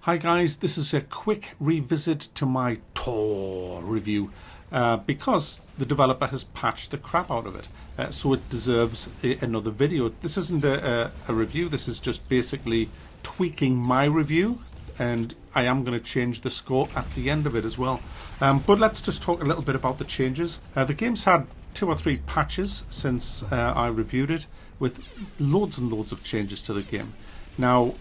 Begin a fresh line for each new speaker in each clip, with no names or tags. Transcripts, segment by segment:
Hi guys, this is a quick revisit to my Taur review because the developer has patched the crap out of it, so it deserves another video. This isn't a review, this is just basically tweaking my review, and I am going to change the score at the end of it as well. But let's just talk a little bit about the changes. The game's had 2 or 3 patches since I reviewed it, with loads and loads of changes to the game. Now,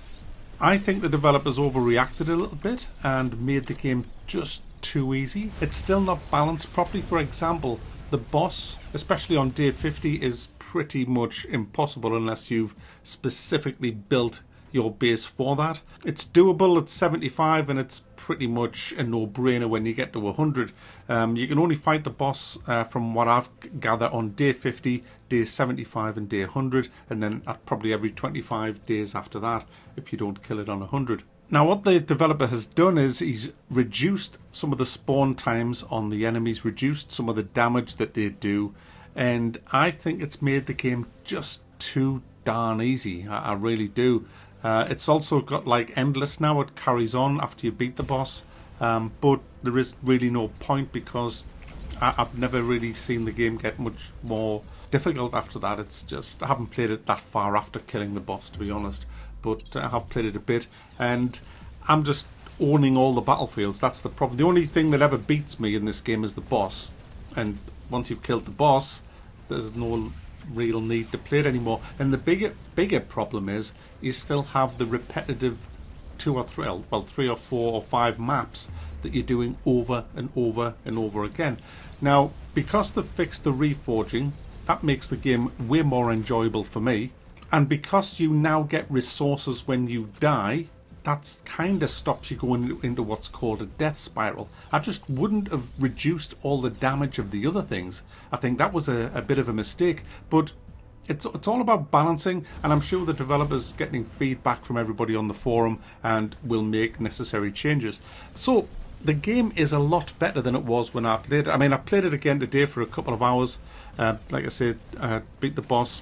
I think the developers overreacted a little bit and made the game just too easy. It's still not balanced properly. For example, the boss, especially on day 50, is pretty much impossible unless you've specifically built your base for that. It's doable at 75 and it's pretty much a no-brainer when you get to 100. You can only fight the boss from what I've gathered on day 50, day 75 and day 100, and then at probably every 25 days after that if you don't kill it on 100. Now what the developer has done is he's reduced some of the spawn times on the enemies, reduced some of the damage that they do, and I think it's made the game just too darn easy. I really do. It's also got like endless now. It carries on after you beat the boss, but there is really no point because I've never really seen the game get much more difficult after that. It's just, I haven't played it that far after killing the boss, to be honest, but I have played it a bit and I'm just owning all the battlefields. That's the problem. The only thing that ever beats me in this game is the boss, and once you've killed the boss there's no real need to play it anymore. And the bigger problem is you still have the repetitive 3 or 4 or 5 maps that you're doing over and over and over again. Now, because they've fixed the reforging, that makes the game way more enjoyable for me, and because you now get resources when you die, that kind of stops you going into what's called a death spiral. I just wouldn't have reduced all the damage of the other things. I think that was a bit of a mistake, but it's all about balancing, and I'm sure the developers getting feedback from everybody on the forum and will make necessary changes. So the game is a lot better than it was when I played it. I mean, I played it again today for a couple of hours. Like I said, beat the boss,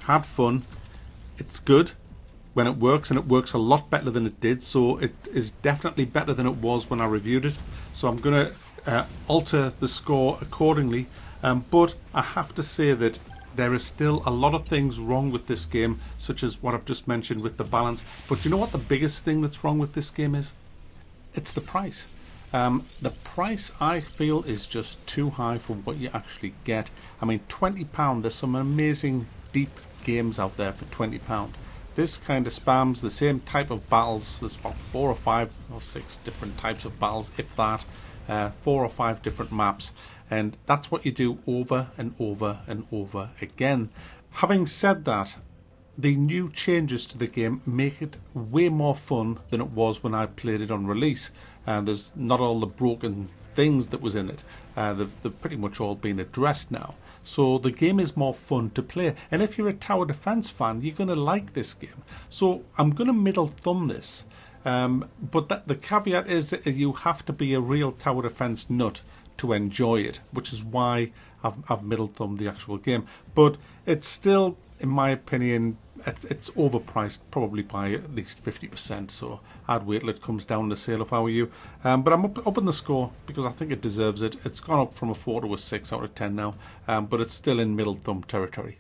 had fun. It's good when it works, and it works a lot better than it did, so it is definitely better than it was when I reviewed it. So I'm going to alter the score accordingly, but I have to say that there is still a lot of things wrong with this game, such as what I've just mentioned with the balance. But you know what the biggest thing that's wrong with this game is? It's the price. The price, I feel, is just too high for what you actually get. I mean, £20, there's some amazing deep games out there for £20. This kind of spams the same type of battles. There's about 4 or 5 or 6 different types of battles, if that, 4 or 5 different maps, and that's what you do over and over and over again. Having said that, the new changes to the game make it way more fun than it was when I played it on release. There's not all the broken things that was in it. They've pretty much all been addressed now. So the game is more fun to play. And if you're a tower defense fan, you're going to like this game. So I'm going to middle thumb this. But the caveat is that you have to be a real tower defense nut to enjoy it, which is why I've middle thumbed the actual game. But it's still, in my opinion, it's overpriced probably by at least 50%, so I'd wait till it comes down the sale if I were you. But I'm up in the score because I think it deserves it. It's gone up from a 4 to a 6 out of 10 now, but it's still in middle thumb territory.